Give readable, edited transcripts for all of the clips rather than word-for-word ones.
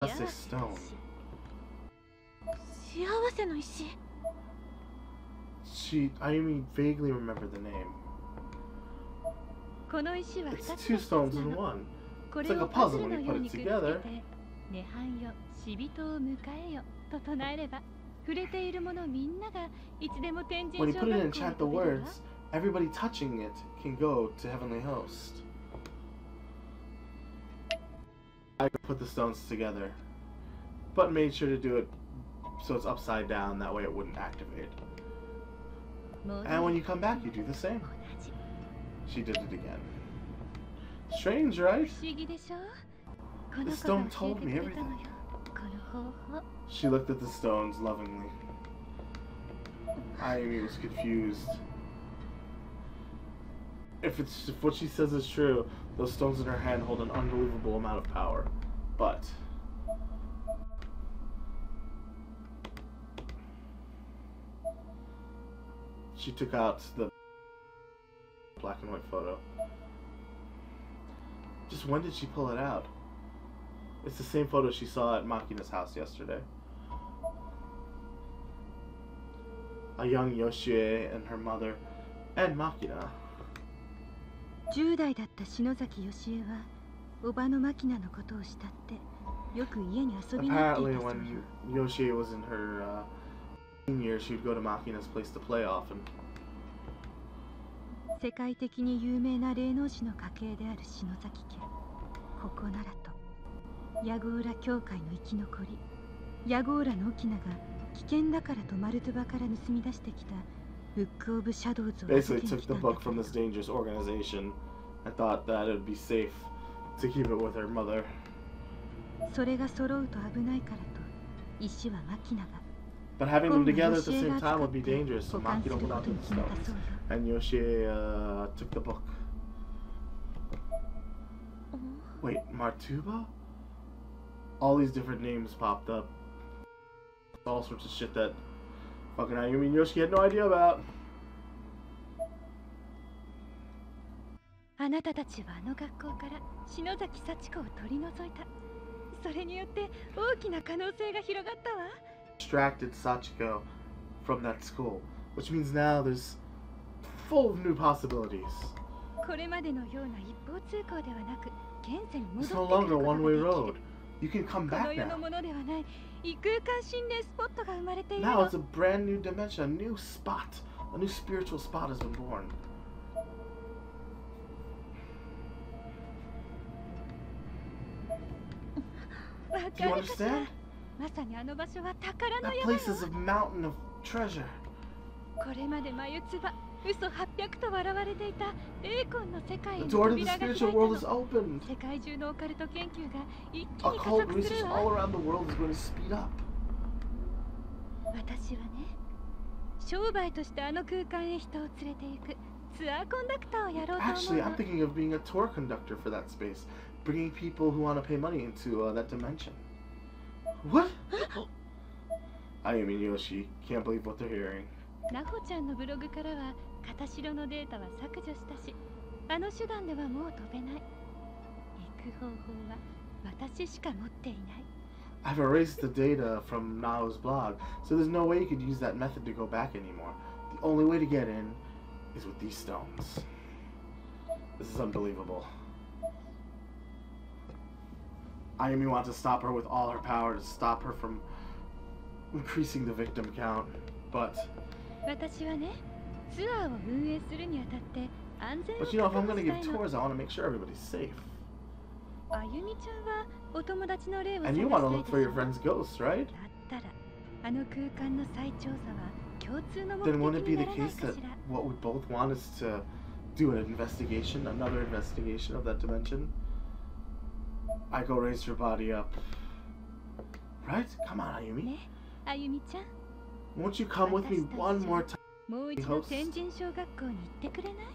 That's a stone. Ayumi vaguely remembered the name. It's two stones in one. It's like a puzzle when you put it together. When you put it in and chant the words, everybody touching it can go to Heavenly Host. I put the stones together, but made sure to do it so it's upside down, that way it wouldn't activate. And when you come back, you do the same. She did it again. Strange, right? The stone told me everything. She looked at the stones lovingly. Ayumi was confused. If what she says is true, those stones in her hand hold an unbelievable amount of power. But she took out the black and white photo. Just when did she pull it out? It's the same photo she saw at Makina's house yesterday. A young Yoshie and her mother, and Makina. 10代だった篠崎よしえはおばのマキナのことを慕ってよく家に遊びに行っていたそうよ。 Apparently, when Yoshie was in her teen years, she would go to Makina's place to play often. 世界的に有名な霊能師の家系である篠崎家。ここならと、ヤゴーラ教会の生き残り、ヤゴーラの沖縄が危険だからとマルトゥバから盗み出してきた。Basically took the book from this dangerous organization and thought that it would be safe to keep it with her mother. But having them together at the same time would be dangerous, so Makina went out to the stones, and Yoshie took the book. Wait, Martuba? All these different names popped up. All sorts of shit that fucking Ayumi and Yoshiki had no idea about. あなたたちはあの学校から篠崎幸子を取り除いた。それによって大きな可能性が広がったわ。Extracted Sachiko from that school, which means now there's full of new possibilities. これまでのような一方通行ではなく、現世に戻ってくる It's no longer a one-way road. You can come back now. Now it's a brand new dimension, a new spot, a new spiritual spot has been born. Do you understand? That place is a mountain of treasure. これまで眉唾、嘘800と笑われていた霊魂の世界への The door to 扉 the が開い spiritual た world is の。 opened. 世界中のオカルト研究が一気に加 Occult 速す research る all わ。 around the world is going to speed up. 私はね、商売としてあの空間へ人を連れて行くツアーコンダクターをやろうと思う Actually, の。 I'm thinking of being a tour conductor for that space, bringing people who want to pay money into that dimension. What? Ayumi and Yoshi can't believe what they're hearing. ナホちゃんのブログからは片白のデータは削除したし、あの手段ではもう飛べない。行く方法は私しか持っていない。 I've erased the data from Nao's blog, so there's no way you could use that method to go back anymore. The only way to get in is with these stones. This is unbelievable. Ayumi wants to stop her with all her power to stop her from increasing the victim count, but...私はね、ツアーを運営するにあたって安全を But you know, if I'm 確保 gonna した give いの。 tours, I want to make sure everybody's safe. あゆみちゃんはお友達の霊を探 And し you た want to い look で for し your ょ。 friend's ghosts, right? だったらあの空間の再調査は共通の目 Then wouldn't it 的 be に the ならない case か that しら。 what we both want is to do an investigation, another investigation of that dimension? I go raise her body up. Right? Come on, Ayumi. ね、あゆみちゃん。 Won't you come with me one more time? もう一度天神小学校に行ってくれない？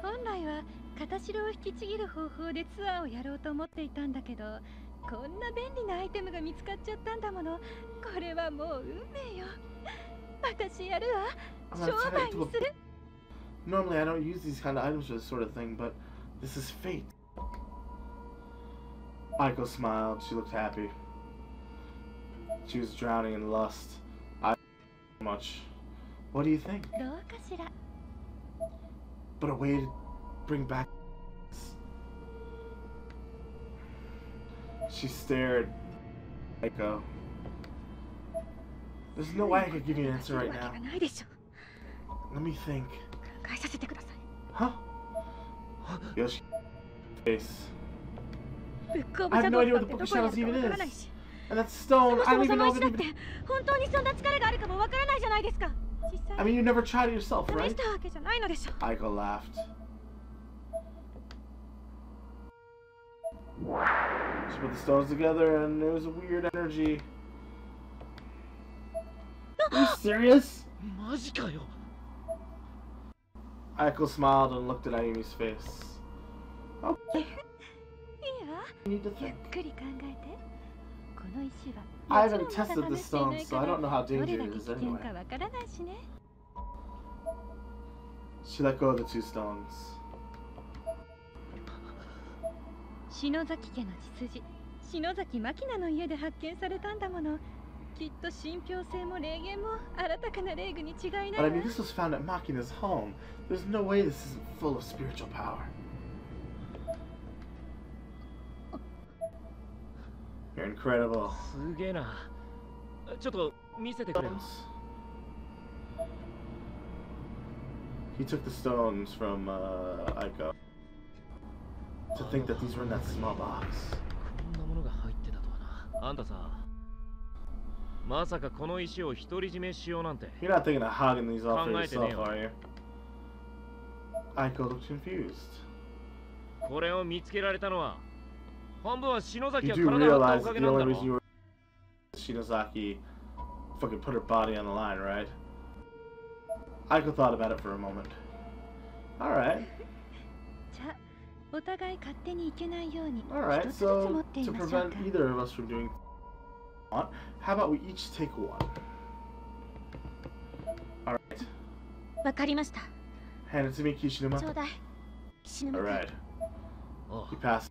本来は片白を引きちぎる方法でツアーをやろうと思っていたんだけど、こんな便利なアイテムが見つかっちゃったんだもの。これはもう運命よ。私やるわ。商売にする。 Normally I don't use these kind of items for this sort of thing, but this is fate. Aiko smiled. She looked happy. She was drowning in lust. I much. What do you think? But a way to bring back. She stared. Aiko. There's no way I could give you an answer right now. Let me think. Huh? Yoshi face. I have no idea what the Book of Shadows even is. And that stone, I don't even know if it even... I mean, you never tried it yourself, right? Aiko laughed. She put the stones together and there was a weird energy. Are you serious? Aiko smiled and looked at Ayumi's face. Okay. You need to think. I haven't tested the stone, so I don't know how dangerous it is anyway. She let go of the two stones. 篠崎家の血筋、篠崎真希の家で発見されたんだもの。きっと信憑性も霊言も新たかな霊具に違いない。But I mean, this was found at Makina's home. There's no way this isn't full of spiritual power. You're incredible. He took the stones from Aiko. To think that these were in that small box. You're not thinking of hogging these all for yourself, are you? Aiko looked confused. You do realize that the only reason you were Shinozaki fucking put her body on the line, right? Aiko thought about it for a moment. Alright. Alright, so to prevent either of us from doing how about we each take one? Alright. Hand it to me, Kishinuma. Alright. You pass.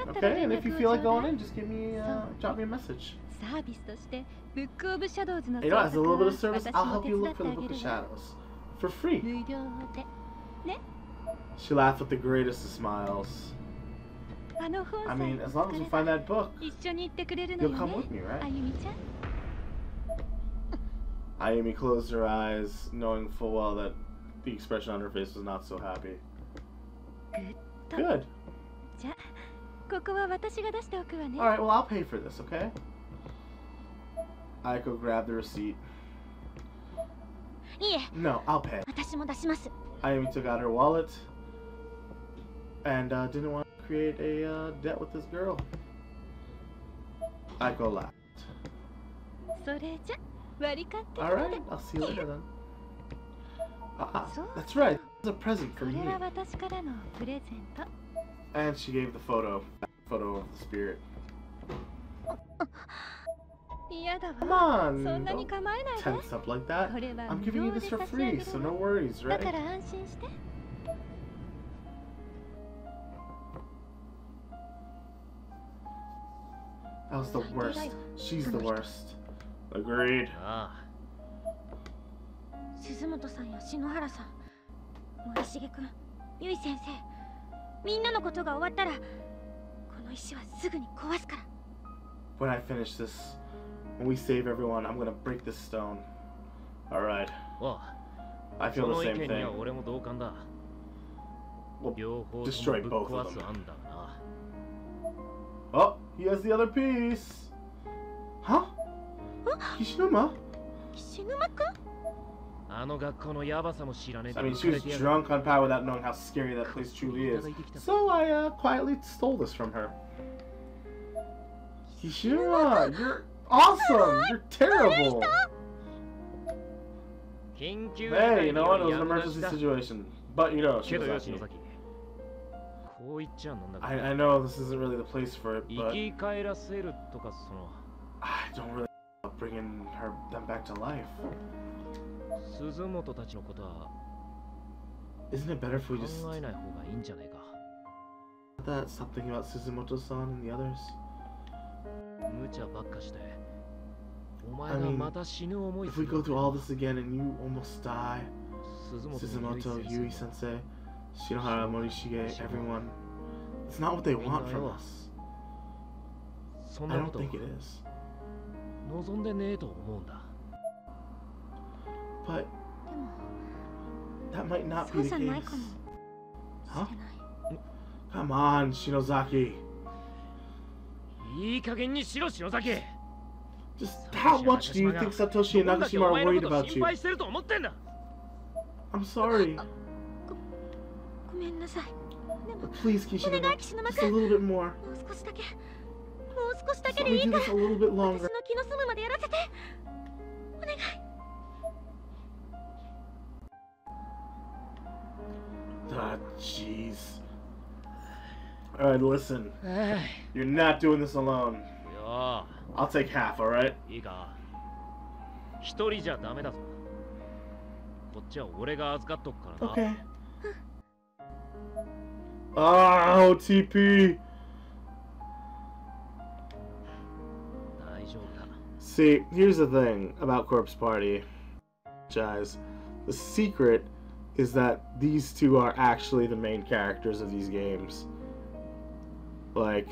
Okay, and if you feel like going in, just give me, drop me a message. Hey, you know, as a little bit of service, I'll help you look for the Book of Shadows. For free. She laughed with the greatest of smiles. I mean, as long as we find that book, you'll come with me, right? Ayumi closed her eyes, knowing full well that the expression on her face was not so happy. Good. Alright, well, I'll pay for this, okay? Aiko grabbed the receipt. No, I'll pay. Ayumi took out her wallet and didn't want to create a debt with this girl. Aiko laughed. Alright, I'll see you later then. That's right, it's a present from me. And she gave the photo of the spirit. Come on, don't tense up like that. I'm giving you this for free, so no worries, right? That was the worst. She's the worst. Agreed. When I finish this, when we save everyone, I'm gonna break this stone. Alright. I feel the same thing. We'll destroy both of them. Oh, he has the other piece. Huh? Kishinuma? I mean, she was drunk on power without knowing how scary that place truly is. So I quietly stole this from her. Kishinuma, you're awesome! You're terrible! Hey, you know what? It was an emergency situation. But you know, Shinozaki. I know this isn't really the place for it, but I don't really know bringing them back to life. Isn't it better if we just... that, stop thinking about Suzumoto-san and the others? I mean, if we go through all this again and you almost die, Suzumoto, Yui-sensei, Shinohara, Morishige, everyone, it's not what they want from us. I don't think it is. But that might not be the case. Huh? Come on, Shinozaki. Just how much do you think Satoshi and Nagashima are worried about you? I'm sorry. But please, Kishinada, just a little bit more. Just let me do this a little bit longer. Ah, jeez. Alright, listen. You're not doing this alone. I'll take half, alright? Okay. Oh, TP! See, here's the thing about Corpse Party. Guys, the secret is that these two are actually the main characters of these games. Like,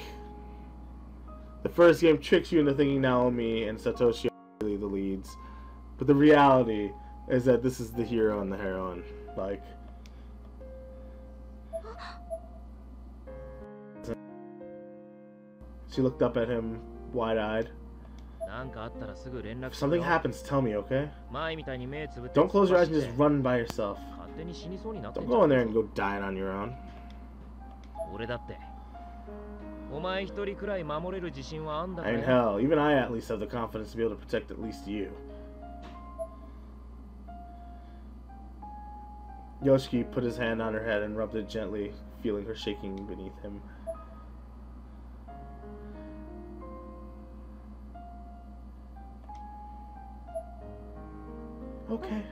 the first game tricks you into thinking Naomi and Satoshi are really the leads, but the reality is that this is the hero and the heroine. Like, she looked up at him wide-eyed. If something happens, tell me, okay? Don't close your eyes and just run by yourself. Don't go in there and go dying on your own. I mean, hell, even I at least have the confidence to be able to protect at least you. Yoshiki put his hand on her head and rubbed it gently, feeling her shaking beneath him. Okay.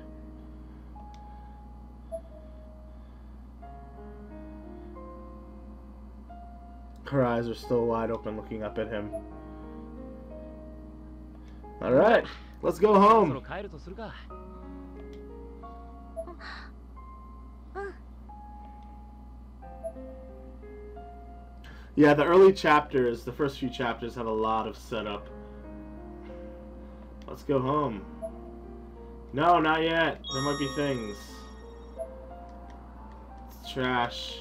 Her eyes are still wide open, looking up at him. Alright, let's go home. Yeah, the early chapters, the first few chapters, have a lot of setup. Let's go home. No, not yet. There might be things. It's trash.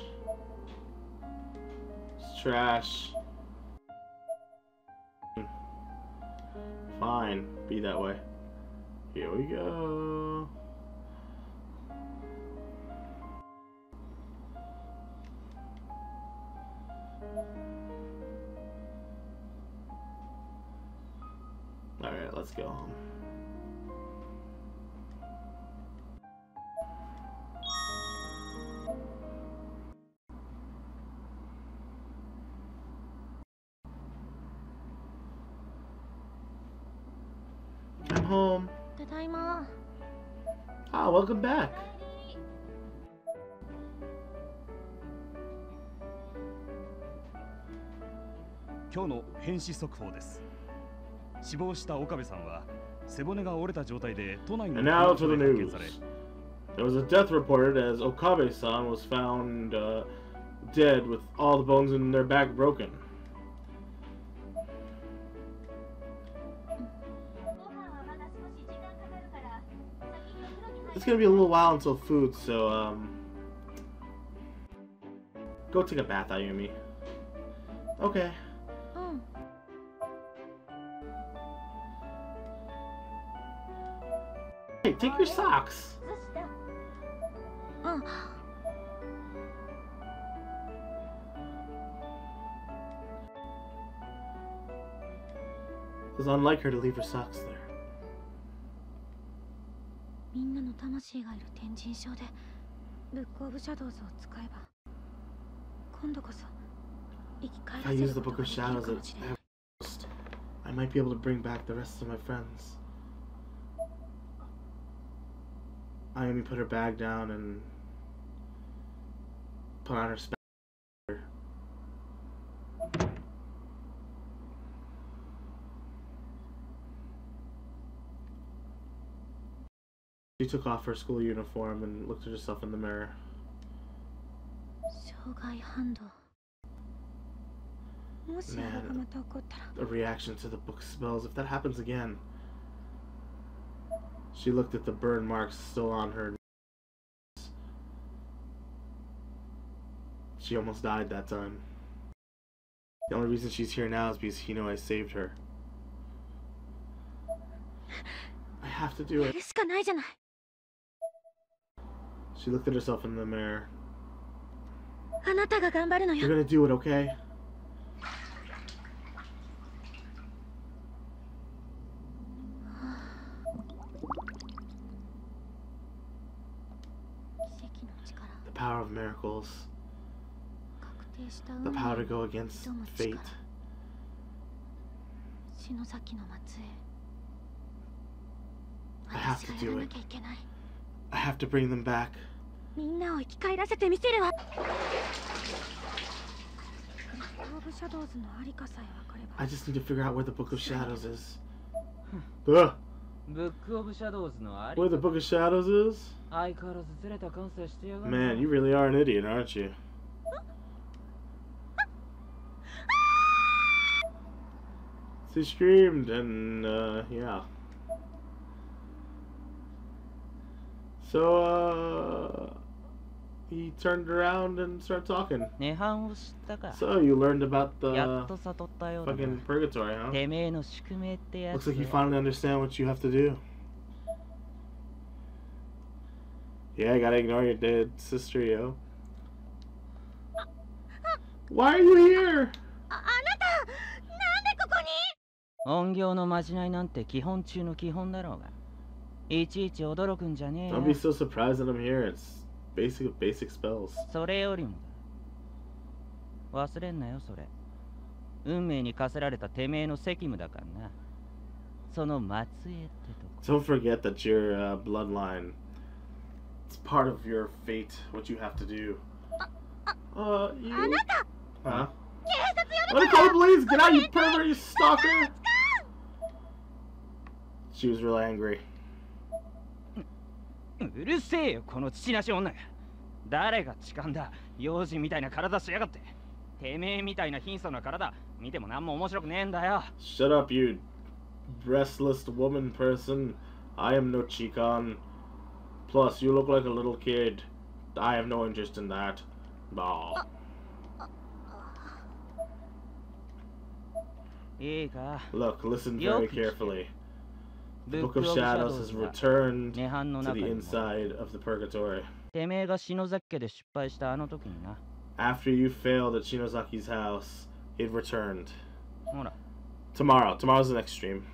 It's trash. Fine. Be that way. Here we go. Alright, let's go home. I'm home. Ah, welcome back. And now to the news. There was a death reported as Okabe-san was found dead with all the bones in their back broken. It's gonna be a little while until food, so go take a bath, Ayumi. Okay. Hey, take your socks. It's unlike her to leave her socks there. If I use the Book of Shadows at most, I might be able to bring back the rest of my friends. Ayumi put her bag down and put on her spectacles. She took off her school uniform and looked at herself in the mirror. Man, a reaction to the book spells. If that happens again. She looked at the burn marks still on her. She almost died that time. The only reason she's here now is because I saved her. I have to do it. She looked at herself in the mirror. You're gonna do it, okay? The power of miracles. The power to go against fate. I have to do it. I have to bring them back. I just need to figure out where the Book of Shadows is. Where the Book of Shadows is? Man, you really are an idiot, aren't you? She screamed and, yeah. So, he turned around and started talking. So, you learned about the fucking purgatory, huh? Looks like you finally understand what you have to do. Yeah, I gotta ignore your dead sister, yo. Why are you here? Don't be so surprised that I'm here. It's basic spells. Don't forget that your bloodline, it's part of your fate, what you have to do. You... Huh? Let me call the police! Get out, you pervert, you stalker! She was really angry. Shut up, you breastless woman person. I am no chikan. Plus, you look like a little kid. I have no interest in that. Bah. Look, listen very carefully. The Book of Shadows has returned to the inside of the purgatory. After you failed at Shinozaki's house, it returned. Tomorrow's the next stream.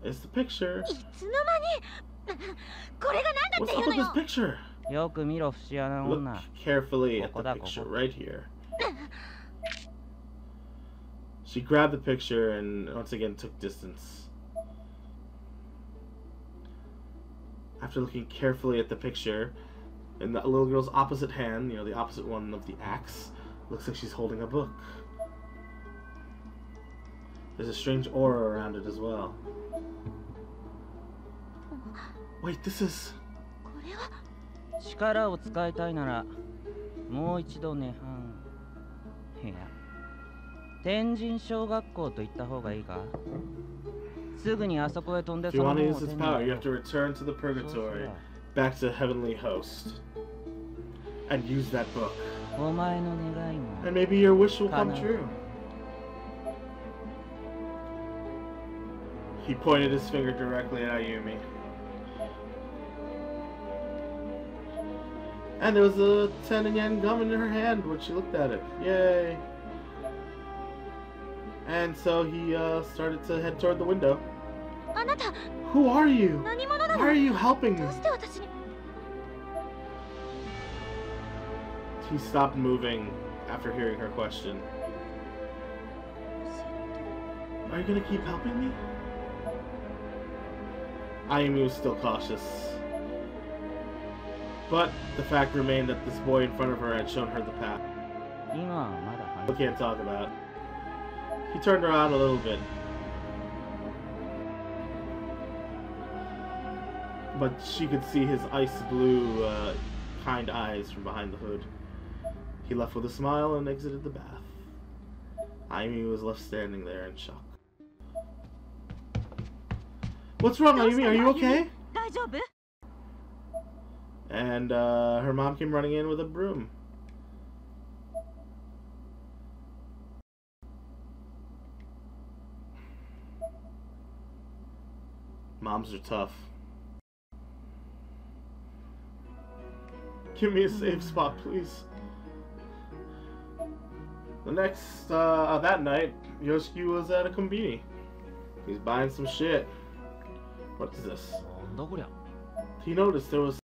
It's the picture. What's up with this picture? Look carefully at the picture right here. She grabbed the picture and once again took distance. After looking carefully at the picture, in the little girl's opposite hand, the opposite one of the axe, looks like she's holding a book. There's a strange aura around it as well. Wait, this is... If you want to use its power, you have to return to the purgatory, back to Heavenly Host, and use that book. And maybe your wish will come true. He pointed his finger directly at Ayumi. And there was a 10 yen gum in her hand when she looked at it. Yay! And so he started to head toward the window. Who are you? Why are you helping me? He stopped moving after hearing her question. Are you gonna keep helping me? Ayumi was still cautious. But the fact remained that this boy in front of her had shown her the path. We can't talk about. He turned around a little bit. But she could see his ice blue, kind eyes from behind the hood. He left with a smile and exited the bath. Ayumi was left standing there in shock. What's wrong, Ayumi? Are you okay? And her mom came running in with a broom. Moms are tough. Give me a safe spot, please. The next, that night, Yoshiki was at a convenience. He's buying some shit. What is this? He noticed there was